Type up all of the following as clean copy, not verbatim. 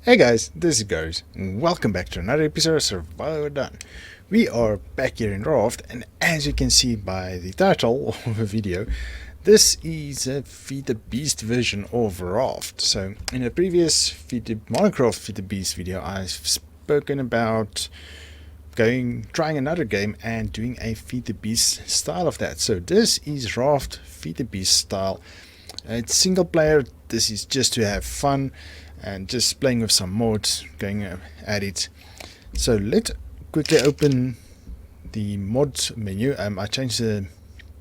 Hey guys, this is Garies, and welcome back to another episode of Survivor Done. We are back here in Raft, and as you can see by the title of the video, this is a Feed the Beast version of Raft. So in a previous Minecraft Feed the Beast video, I've spoken about trying another game and doing a Feed the Beast style of that. So this is Raft Feed the Beast style. It's single player. This is just to have fun and just playing with some mods, going at it. So let's quickly open the mods menu. I changed the,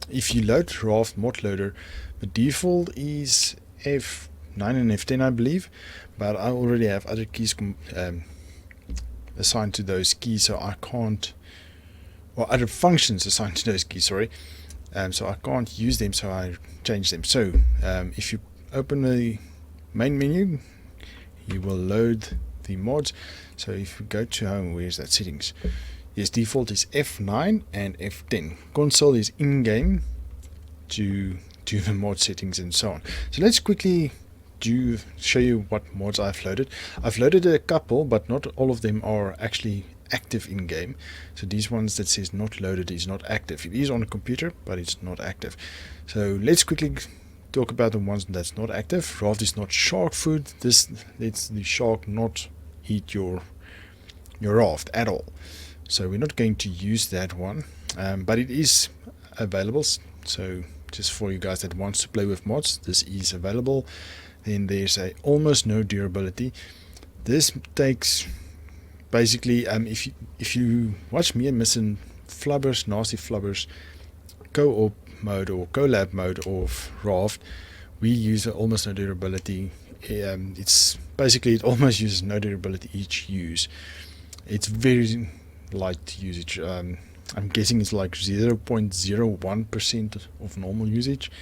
if you load Raft mod loader, the default is F9 and F10 I believe, but I already have other keys assigned to those keys, so I can't, or other functions assigned to those keys, sorry. So I can't use them, so I changed them. So if you open the main menu, you will load the mods. So if you go to home, where's that settings? Yes, default is F9 and F10. Console is in-game to do the mod settings and so on. So let's quickly show you what mods I've loaded. I've loaded a couple, but not all of them are actually active in-game. So these ones that says not loaded is not active. It is on a computer, but it's not active. So let's quickly talk about the ones that's not active. Raft is not shark food. This lets the shark not eat your raft at all. So we're not going to use that one, but it is available. So just for you guys that wants to play with mods, this is available. Then there's a almost no durability. This takes basically if you watch me and NastyFlubber's NastyFlubber's co-op mode or collab mode of Raft, we use almost no durability. It's basically, it almost uses no durability each use. It's very light usage. I'm guessing it's like 0.01% of normal usage,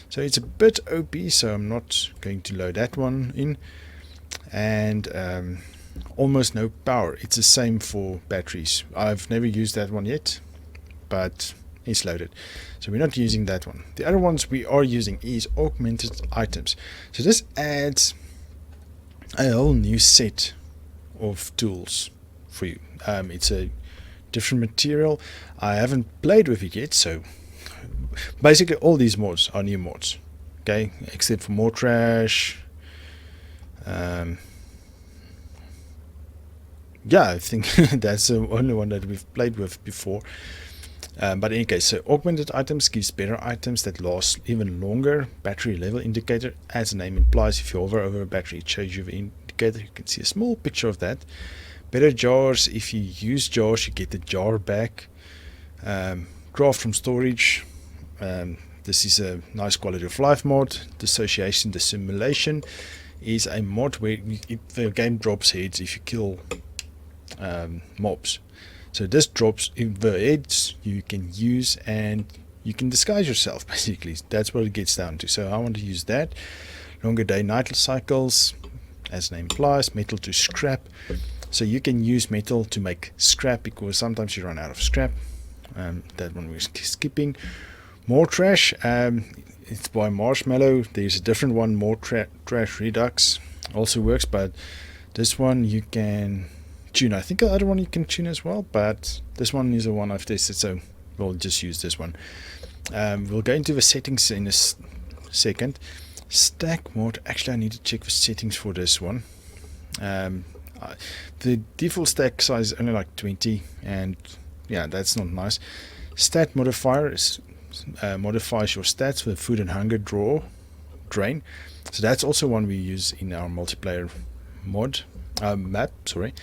so it's a bit OP, so I'm not going to load that one in. And almost no power. It's the same for batteries. I've never used that one yet, but it's loaded, so we're not using that one. The other ones we are using is augmented items. So this adds a whole new set of tools for you. It's a different material. I haven't played with it yet, so basically all these mods are new mods, okay, except for more trash. Yeah, I think that's the only one that we've played with before. But in any case, so augmented items gives better items that last even longer. Battery level indicator, as the name implies, if you hover over a battery, it shows you the indicator. You can see a small picture of that. Better jars, if you use jars, you get the jar back. Craft from storage. This is a nice quality of life mod. Dissociation, dissimulation is a mod where the game drops heads if you kill mobs. So this drops in the heads you can use, and you can disguise yourself, basically. That's what it gets down to. So I want to use that. Longer day night cycles, as the name implies. Metal to scrap. So you can use metal to make scrap, because sometimes you run out of scrap. That one we're skipping. More trash. It's by Marshmallow. There's a different one, more trash redux, also works, but this one you can tune. I think the other one you can tune as well, but this one is the one I've tested, so we'll just use this one. We'll go into the settings in a second. Stack mode, actually I need to check the settings for this one. The default stack size is only like 20, and yeah, that's not nice. Stat modifier modifies your stats with food and hunger drain. So that's also one we use in our multiplayer mod map, sorry.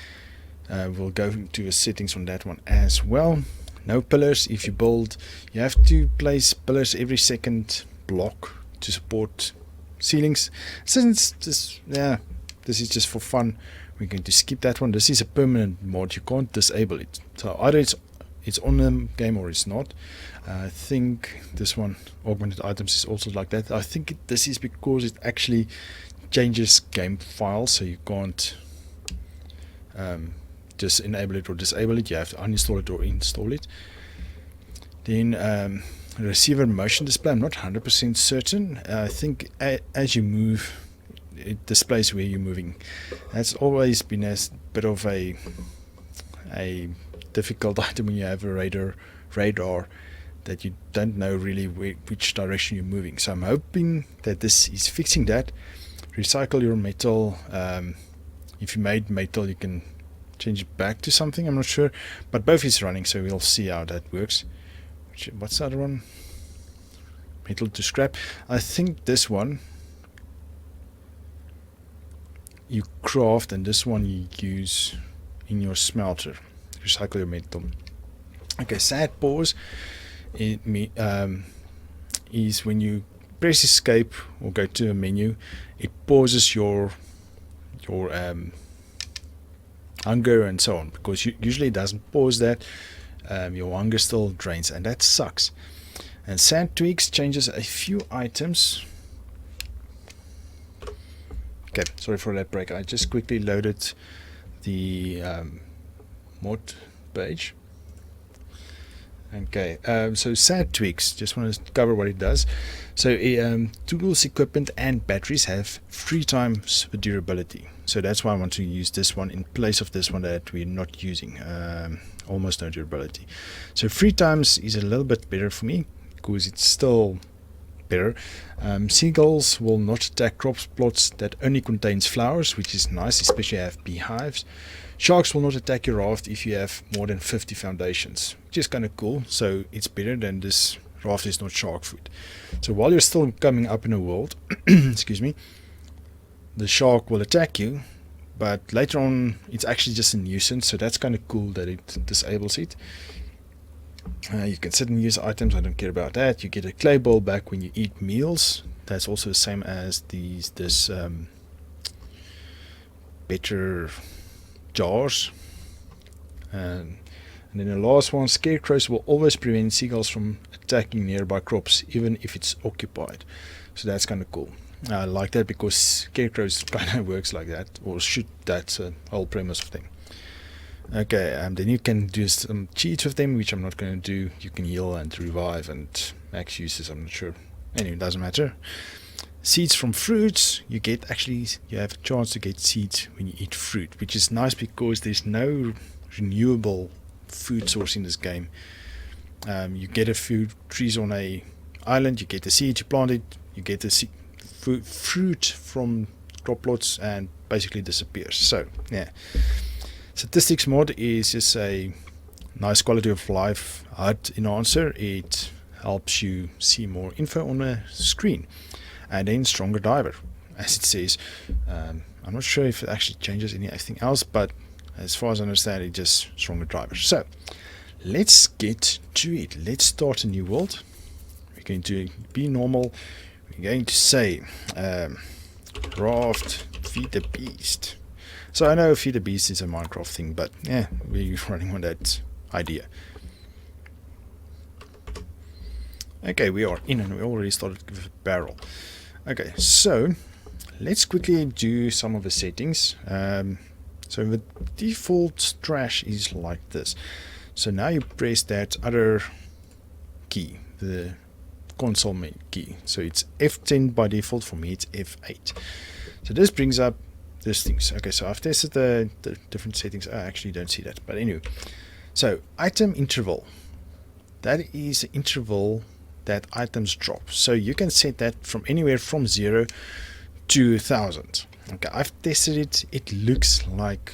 We'll go to the settings on that one as well. No pillars. If you build, you have to place pillars every second block to support ceilings. Since this is just for fun, we're going to skip that one. This is a permanent mod, you can't disable it, so either it's on the game or it's not. I think this one, augmented items, is also like that. I think this is because it actually changes game files, so you can't just enable it or disable it. You have to uninstall it or install it. Then receiver motion display, I'm not 100% certain. I think as you move, it displays where you're moving. That's always been a bit of a difficult item when you have a radar that you don't know really which direction you're moving. So I'm hoping that this is fixing that. Recycle your metal. If you made metal, you can change it back to something. I'm not sure, but both is running, so we'll see how that works. What's the other one? Metal to scrap. I think this one you craft, and this one you use in your smelter. Recycle your metal. Okay, sad pause is when you press escape or go to a menu, it pauses your hunger and so on, because usually it doesn't pause that. Your hunger still drains, and that sucks. And sand tweaks changes a few items. Okay, sorry for that break. I just quickly loaded the mod page. Okay, so sand tweaks, just want to cover what it does. So tools, equipment and batteries have 3 times the durability. So that's why I want to use this one in place of this one that we're not using. Almost no durability. So 3 times is a little bit better for me, because it's still better. Seagulls will not attack crop plots that only contains flowers, which is nice, especially if you have beehives. Sharks will not attack your raft if you have more than 50 foundations, which is kind of cool. So it's better than this raft is not shark food. So while you're still coming up in the world, excuse me, the shark will attack you, but later on it's actually just a nuisance. So that's kind of cool that it disables it. You can sit and use items. I don't care about that. You get a clay ball back when you eat meals. That's also the same as this better jars. And then the last one, scarecrows will always prevent seagulls from attacking nearby crops, even if it's occupied. So that's kind of cool. I like that, because scarecrows kind of works like that, or should. That's the whole premise of them. Okay, then you can do some cheats with them, which I'm not going to do. You can heal and revive and max uses, I'm not sure. Anyway, it doesn't matter. Seeds from fruits, you have a chance to get seeds when you eat fruit, which is nice because there's no renewable food source in this game. You get a few trees on a island, you get the seeds, you plant it, you get the fruit from crop plots, and basically disappears. So yeah, statistics mod is just a nice quality of life HUD enhancer. It helps you see more info on the screen. And then stronger diver, as it says. I'm not sure if it actually changes anything else, but as far as I understand, it's just stronger diver. So let's get to it. Let's start a new world. We're going to be normal. We're going to say Raft, feed the beast. So I know feed the beast is a Minecraft thing, but yeah, we're running on that idea. Okay, we are in, and we already started with a barrel. Okay, so let's quickly do some of the settings. So the default trash is like this. So now you press that other key, the console key. So it's F10 by default. For me, it's F8. So this brings up these things. Okay, so I've tested the different settings. I actually don't see that, but anyway. So item interval. That is the interval that items drop. So you can set that from anywhere from 0 to 1000. Okay, I've tested it. It looks like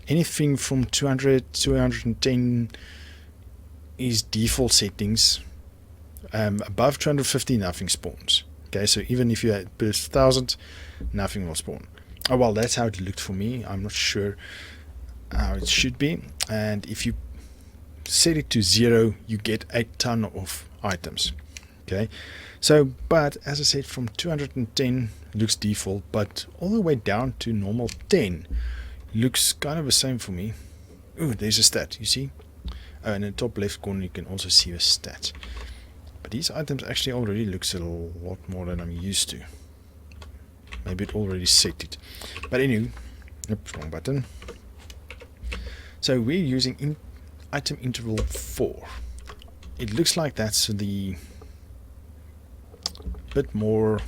anything from 200 to 210 is default settings. Above 250, nothing spawns. Okay, so even if you had 1000, nothing will spawn. Oh well, that's how it looked for me. I'm not sure how it should be. And if you set it to 0, you get a ton of items. Okay, so but as I said, from 210 looks default, but all the way down to normal 10 looks kind of the same for me. Oh, there's a stat, you see. In the top left corner you can also see a stat, but these items actually already looks a lot more than I'm used to. Maybe it already set it, but anyway, oops, wrong button. So we're using item interval 4. It looks like that's the bit more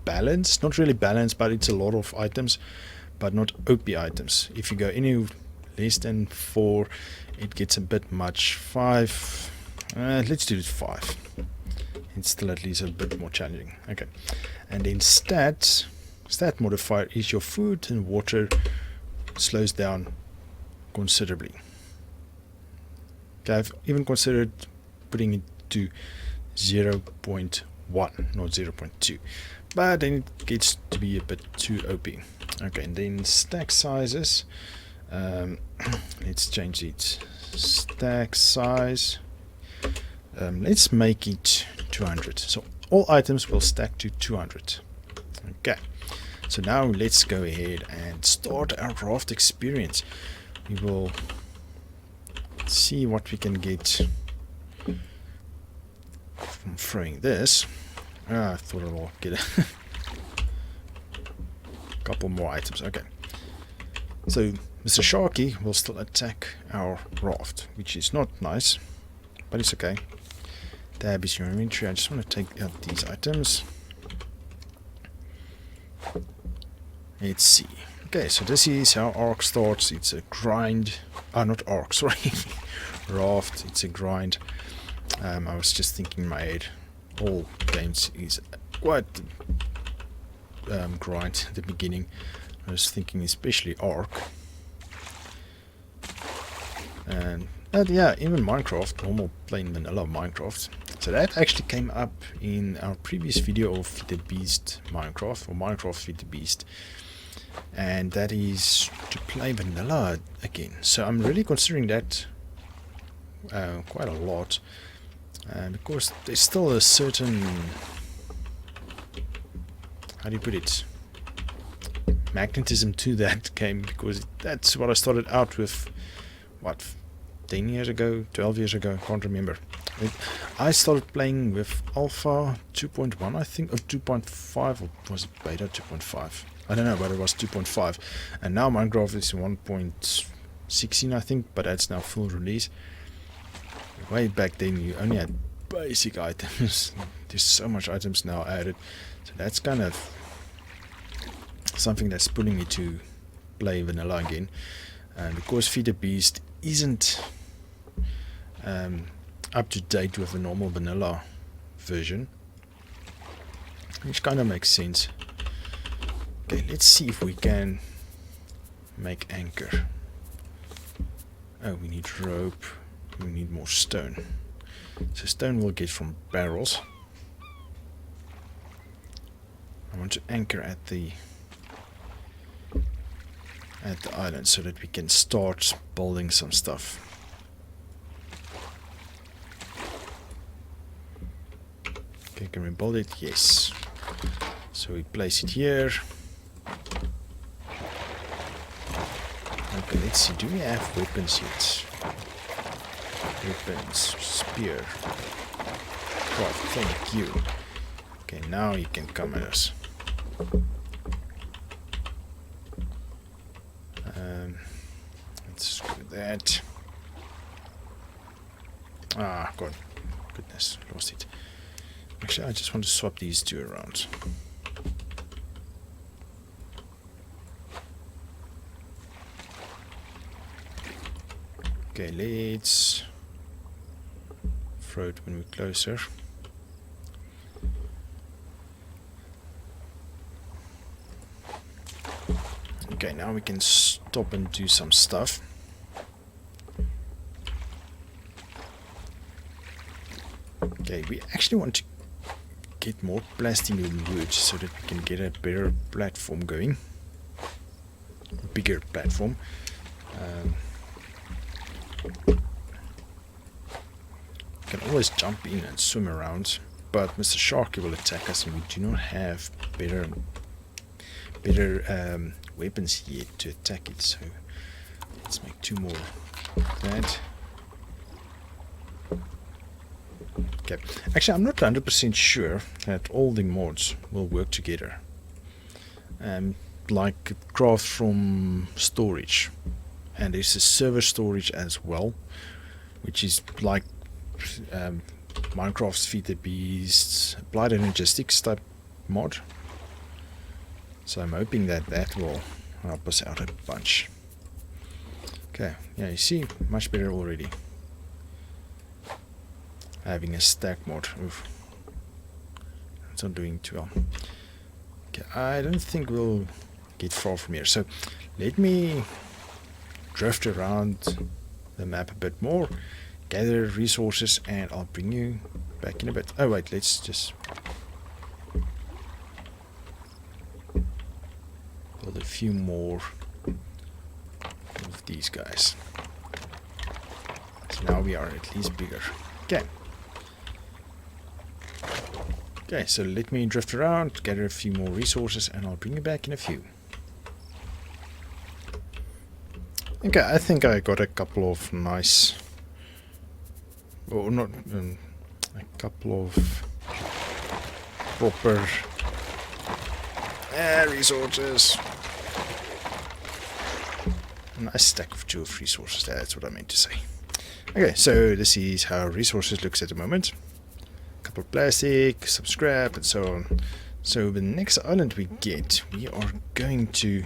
balanced, not really balanced, but it's a lot of items, but not OP items. If you go any less than 4, it gets a bit much. 5, let's do it 5. It's still at least a bit more challenging. Okay, and then stat modifier is your food and water slows down considerably. Okay, I've even considered putting it to 0.1, not 0.2, but then it gets to be a bit too OP. Okay, and then stack sizes. Let's change it. Stack size. Let's make it 200. So all items will stack to 200. Okay. So now let's go ahead and start our Raft experience. We will see what we can get from throwing this. I thought I'll get a couple more items. Okay. So Mr. Sharky will still attack our Raft, which is not nice, but it's okay. Tab is your inventory. I just want to take out these items. Let's see. Okay, so this is how Ark starts. It's a grind. Not Ark, sorry. Raft. It's a grind. I was just thinking in my head, all games is quite grind at the beginning. I was thinking especially Ark. And yeah, even Minecraft, normal plain vanilla Minecraft. So that actually came up in our previous video of Feed the Beast Minecraft, or Minecraft Feed the Beast. And that is to play vanilla again. So I'm really considering that quite a lot, because there's still a certain, how do you put it, magnetism to that game, because that's what I started out with, what, 10 years ago, 12 years ago, can't remember. I started playing with Alpha 2.1, I think, or 2.5, or was it Beta 2.5? I don't know, but it was 2.5, and now Minecraft is 1.16, I think, but that's now full release. Way back then, you only had basic items. There's so much items now added, so that's kind of something that's pulling me to play vanilla again. And because Feed the Beast isn't up to date with the normal vanilla version, which kind of makes sense. Okay, let's see if we can make anchor. Oh, we need rope. We need more stone. So stone we'll get from barrels. I want to anchor at the island so that we can start building some stuff. Okay, can we build it? Yes. So we place it here. Okay, let's see. Do we have weapons yet? Weapons. Spear. Oh, thank you. Okay, now you can come at us. Let's do that. Ah, God. Goodness, lost it. Actually, I just want to swap these two around. Okay, let's throw it when we're closer. Okay, now we can stop and do some stuff. Okay, we actually want to get more plastic and wood so that we can get a better platform going. A bigger platform. We can always jump in and swim around, but Mr. Sharky will attack us and we do not have better weapons yet to attack it, so let's make 2 more of that. Okay, actually I'm not 100% sure that all the mods will work together. Like craft from storage, and there's a server storage as well, which is like Minecraft's Feed the Beasts Applied Energistics type mod. So I'm hoping that that will help us out a bunch. Okay, yeah, you see, much better already. Having a stack mod. Oof. It's not doing too well. Okay, I don't think we'll get far from here. So let me drift around the map a bit more, gather resources, and I'll bring you back in a bit. Oh wait, let's just build a few more of these guys. So now we are at least bigger. Okay. Okay, so let me drift around, gather a few more resources, and I'll bring you back in a few. Okay, I think I got a couple of nice, or not, a couple of proper resources. A nice stack of jeweled resources there, that's what I meant to say. Okay, so this is how resources looks at the moment. A couple of plastic, some scrap, and so on. So the next island we get, we are going to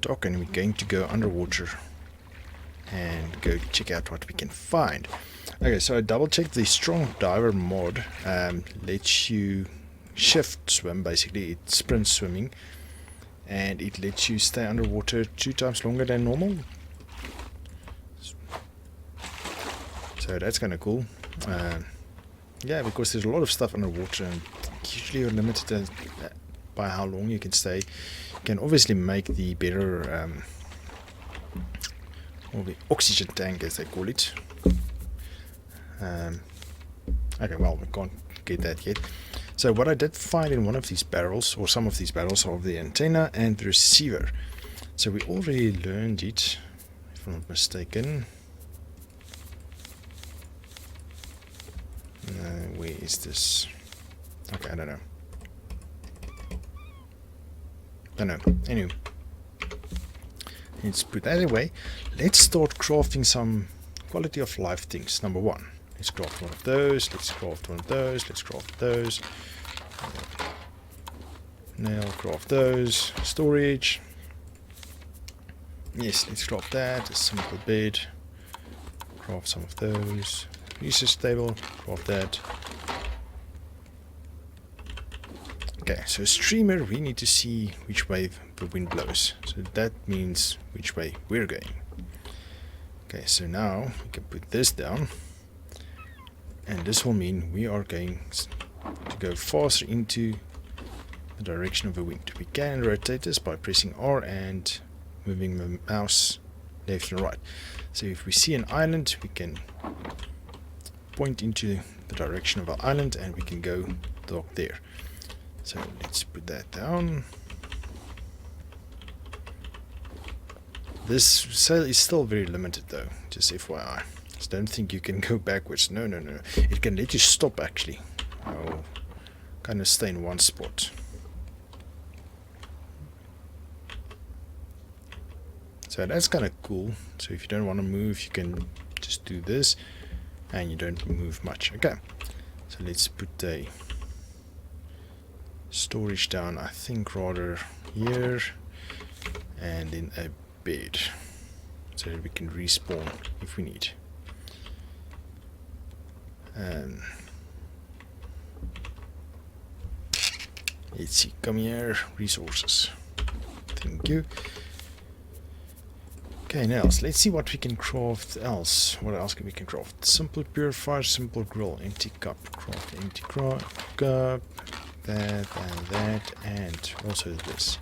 dock and we're going to go underwater and go check out what we can find. Okay, so I double checked the strong diver mod. Lets you shift swim, basically it sprint swimming, and it lets you stay underwater 2 times longer than normal. So that's kind of cool. Yeah, because there's a lot of stuff underwater and usually you're limited by how long you can stay. You can obviously make the better or the oxygen tank as they call it. Okay, well, we can't get that yet. So what I did find in one of these barrels, or some of these barrels, are the antenna and the receiver. So we already learned it, if I'm not mistaken. Where is this? Okay, I don't know. Anyway, let's put that away. Let's start crafting some quality of life things. Number 1, let's craft one of those. Let's craft one of those. Let's craft those. Nail, craft those. Storage. Yes, let's craft that. A simple bed. Craft some of those. Research table. Craft that. Okay, so streamer, we need to see which way the wind blows. So that means which way we're going. Okay, so now we can put this down. And this will mean we are going to go faster into the direction of the wind. We can rotate this by pressing R and moving the mouse left and right. So if we see an island, we can point into the direction of our island and we can go dock there. So let's put that down. This sail is still very limited though, just FYI. So don't think you can go backwards. No. It can let you stop actually. Or kind of stay in one spot. So that's kind of cool. So if you don't want to move, you can just do this and you don't move much. Okay, so let's put a storage down, I think rather here, and then a bed so that we can respawn if we need. Let's see, come here, resources. Thank you. Okay, now let's see what we can craft else. What else can we craft? Simple purifier, simple grill, empty cup, craft empty cup, that and that, and also this.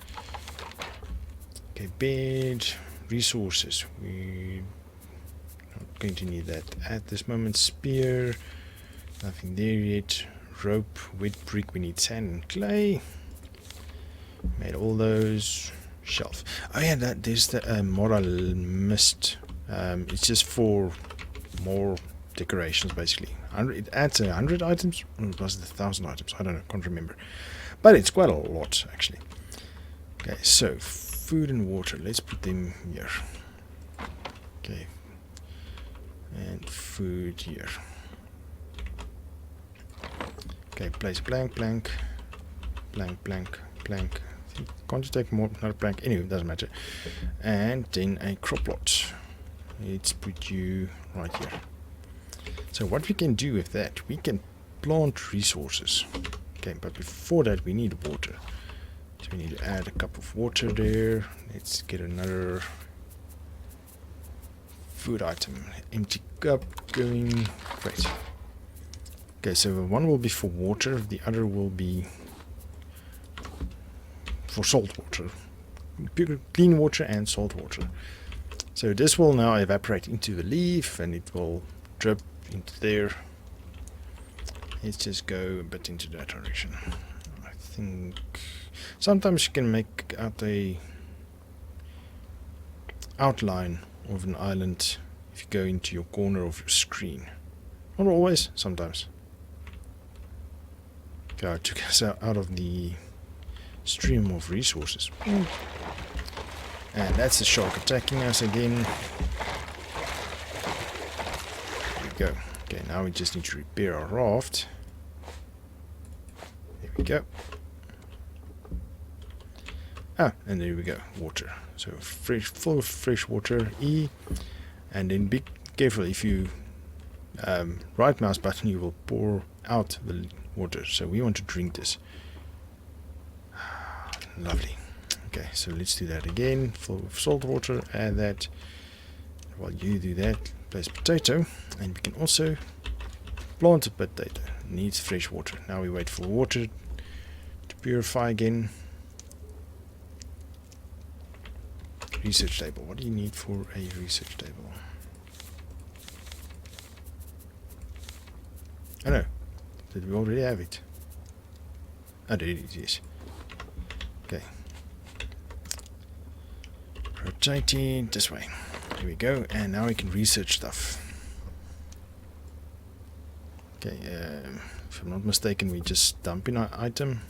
Okay, bed, resources. We're not going to need that at this moment. Spear, nothing there yet. Rope, wet brick, we need sand and clay. Made all those. Shelf. Oh yeah, there's the mod I missed. It's just for more decorations basically. It adds 100 items, or was it 1,000 items? I don't know, can't remember. But it's quite a lot actually. Okay, so food and water, let's put them here. Okay, and food here. Okay, place blank, blank, blank, blank, blank, Can't you take more? Not a plank. Anyway, it doesn't matter. And then a crop plot. Let's put you right here. So what we can do with that, we can plant resources. Okay, but before that we need water. So we need to add a cup of water there. Let's get another food item. Empty cup going. Great. Okay, so one will be for water, the other will be for salt water. Pure clean water and salt water. So this will now evaporate into the leaf and it will drip into there. Let's just go a bit into that direction. I think sometimes you can make out a outline of an island if you go into your corner of your screen. Not always, sometimes. Okay, I took us out of the stream of resources. And that's the shark attacking us again. There we go. Okay, now we just need to repair our raft. There we go. Ah, and there we go. Water. So fresh, full of fresh water. E. And then be careful, if you right mouse button, you will pour out the water. So we want to drink this. Lovely. Okay, so let's do that again. Full of salt water. Add that. While you do that, place potato, and we can also plant a potato. It needs fresh water. Now we wait for water to purify again. Research table. What do you need for a research table? Oh no. Did we already have it? Oh, there it is, yes. Okay. Rotating this way. Here we go. And now we can research stuff. Okay, if I'm not mistaken, we just dump in our item.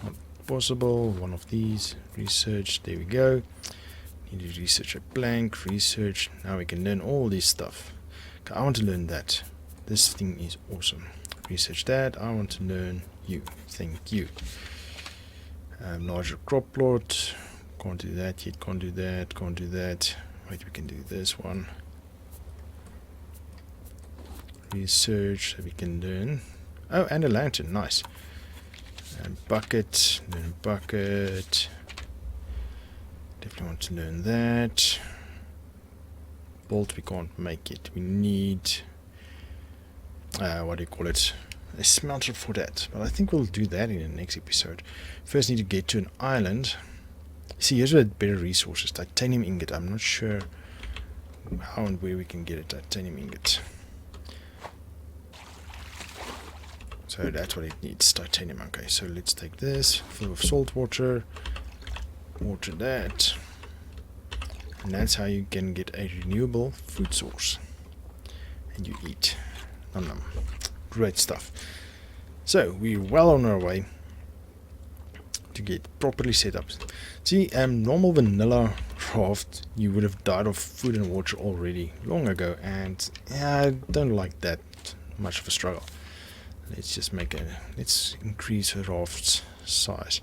Not possible. One of these. Research. There we go. Need to research a blank. Research. Now we can learn all this stuff. Okay, I want to learn that. This thing is awesome. Research that. I want to learn you. Thank you. Larger crop plot. Can't do that yet. Can't do that. Can't do that. Wait, we can do this one. Research, so we can learn. Oh, and a lantern. Nice. And bucket. Learn a bucket. Definitely want to learn that. Bolt we can't make it. We need what do you call it? A smelter for that. But I think we'll do that in the next episode. First need to get to an island. See, here's a better resources. Titanium ingot. I'm not sure how and where we can get a titanium ingot. So that's what it needs, titanium. Okay, so let's take this, full of salt water, water that, and that's how you can get a renewable food source. And you eat. Nom nom. Great stuff. So we're well on our way to get properly set up. See, normal vanilla raft, you would have died of food and water already long ago, and yeah, I don't like that much of a struggle. Let's just let's increase the raft's size.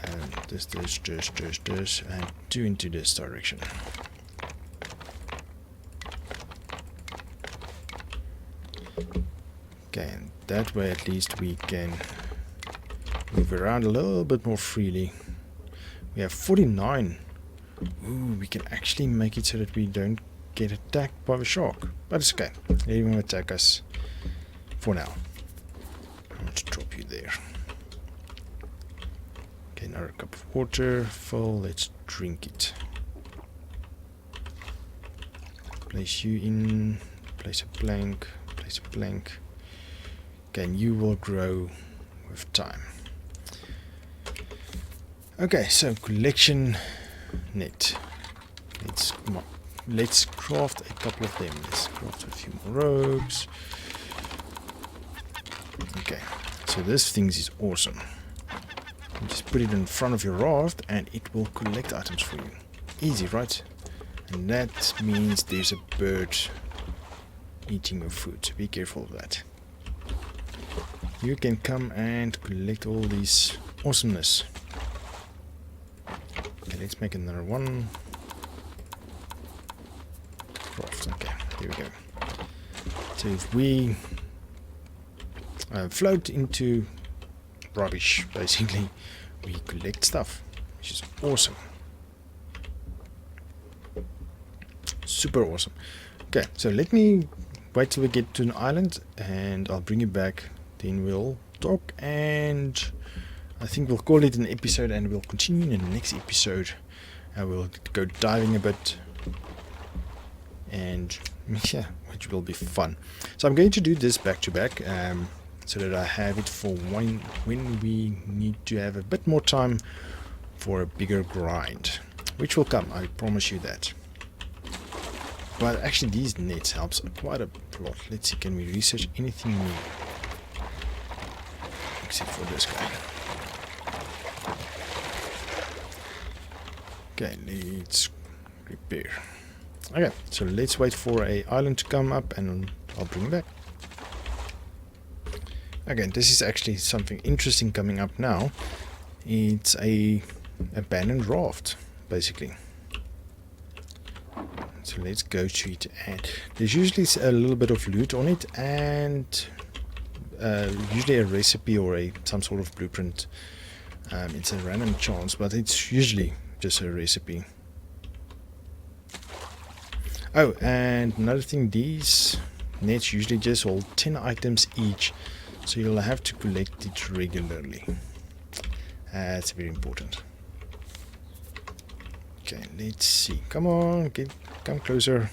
And this, and 2 into this direction. Okay, and that way at least we can move around a little bit more freely. We have 49. Ooh, we can actually make it so that we don't get attacked by the shark. But it's okay. They won't attack us for now. I want to drop you there. Okay, another cup of water. Full. Let's drink it. Place you in. Place a blank. Place a blank. Okay, and you will grow with time. Okay, so collection net. Let's craft a couple of them. Let's craft a few more robes. Okay, so this thing is awesome. You just put it in front of your raft and it will collect items for you. Easy, right? And that means there's a bird eating your food, so be careful of that. you can come and collect all these awesomeness. Okay, let's make another one. Raft. Okay, here we go. So if we float into rubbish, basically, we collect stuff, which is awesome. Super awesome. Okay, so let me wait till we get to an island and I'll bring you back. Then we'll talk, and I think we'll call it an episode, and we'll continue in the next episode. We'll go diving a bit, and yeah, which will be fun. So I'm going to do this back to back, so that I have it for when we need to have a bit more time for a bigger grind, which will come, I promise you that. But actually these nets helps quite a lot. Let's see, can we research anything new? Except for this guy. Okay, let's repair. Okay, so let's wait for a island to come up and I'll bring it back. Again, this is actually something interesting coming up now. It's a abandoned raft, basically. So let's go to it, and there's usually a little bit of loot on it, and usually a recipe or some sort of blueprint. It's a random chance, but it's usually just a recipe. Oh, and another thing, these nets usually just hold 10 items each, so you'll have to collect it regularly. That's very important. Okay, let's see. Come on, come closer.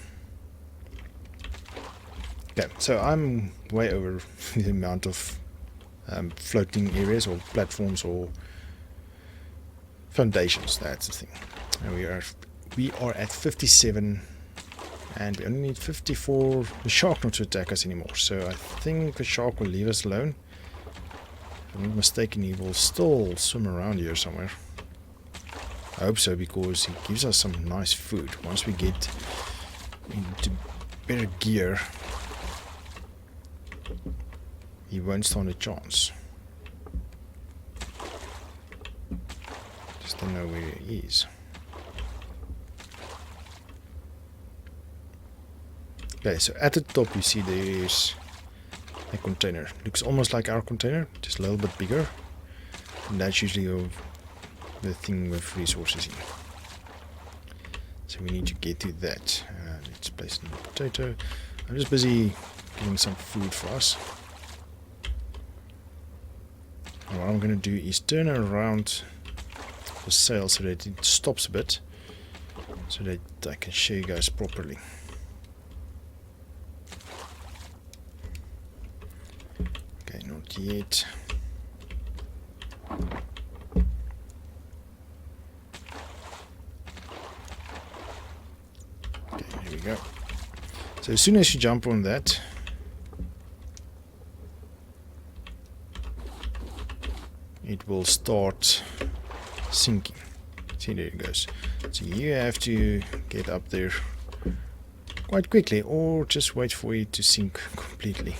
Okay, so I'm way over the amount of floating areas or platforms or foundations. That's the thing. And we are at 57, and we only need 50 for the shark not to attack us anymore. So I think the shark will leave us alone. If I'm not mistaken, he will still swim around here somewhere. I hope so, because he gives us some nice food. Once we get into better gear, he won't stand a chance. Just don't know where he is. Okay, so at the top you see there's a container. Looks almost like our container, just a little bit bigger. And that's usually the thing with resources in. So we need to get to that. Let's place it in the potato. I'm just busy getting some food for us. And what I'm going to do is turn around the sail so that it stops a bit, so that I can show you guys properly. Okay, not yet. Here we go. So as soon as you jump on that, it will start sinking. See, there it goes. So you have to get up there quite quickly, or just wait for it to sink completely.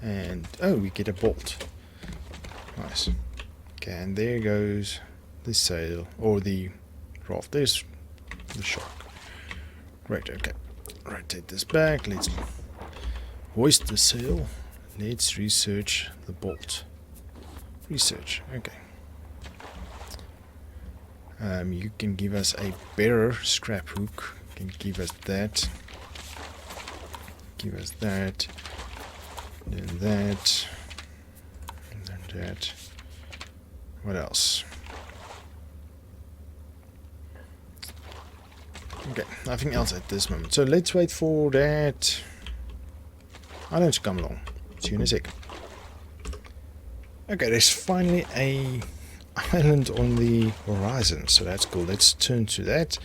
And oh, we get a bolt. Nice. Okay, and there goes the sail, or the raft. There's the shark. Great, okay. Rotate this back. Let's hoist the sail. Let's research the bolt. Research, okay. You can give us a better scrap hook. You can give us that. Give us that. Then that. And then that. What else? Okay, nothing else at this moment. So let's wait for that island to come along. See you in a sec. Okay, there's finally a island on the horizon, so that's cool. Let's turn to that.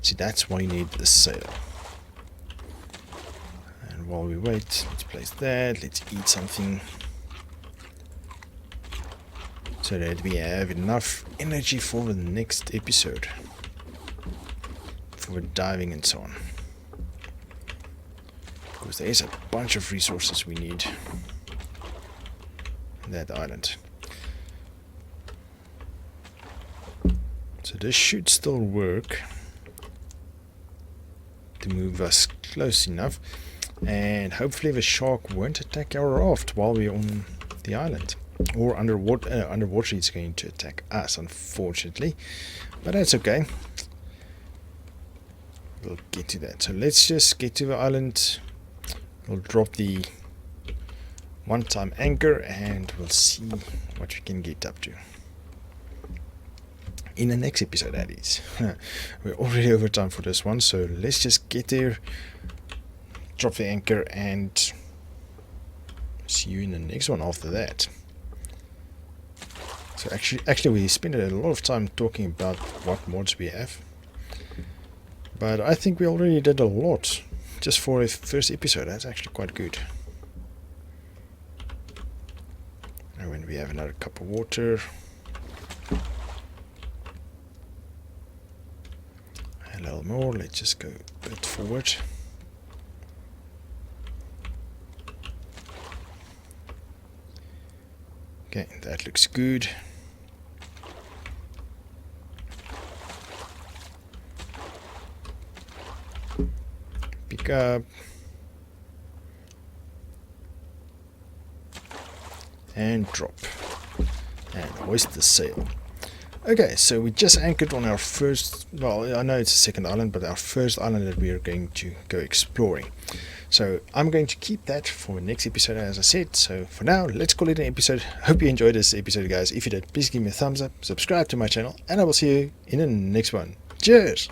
See, that's why you need the sail. And while we wait, let's place that. Let's eat something, so that we have enough energy for the next episode, for diving and so on. because there is a bunch of resources we need on that island. So this should still work to move us close enough, and hopefully the shark won't attack our raft while we're on the island. Or underwater, underwater it's going to attack us, unfortunately, but that's okay. We'll get to that. So let's just get to the island. We'll drop the one-time anchor and we'll see what we can get up to in the next episode, that is. We're already over time for this one, so let's just get there, drop the anchor, and see you in the next one after that. So actually we spent a lot of time talking about what mods we have, but I think we already did a lot just for a first episode. That's actually quite good. And when we have another cup of water, a little more, let's just go a bit forward. Okay, that looks good. Pick up. And drop. And hoist the sail. Okay, so we just anchored on our first, well, I know it's a second island, but our first island that we are going to go exploring. So I'm going to keep that for the next episode, as I said. So for now, let's call it an episode. Hope you enjoyed this episode, guys. If you did, please give me a thumbs up, subscribe to my channel, and I will see you in the next one. Cheers!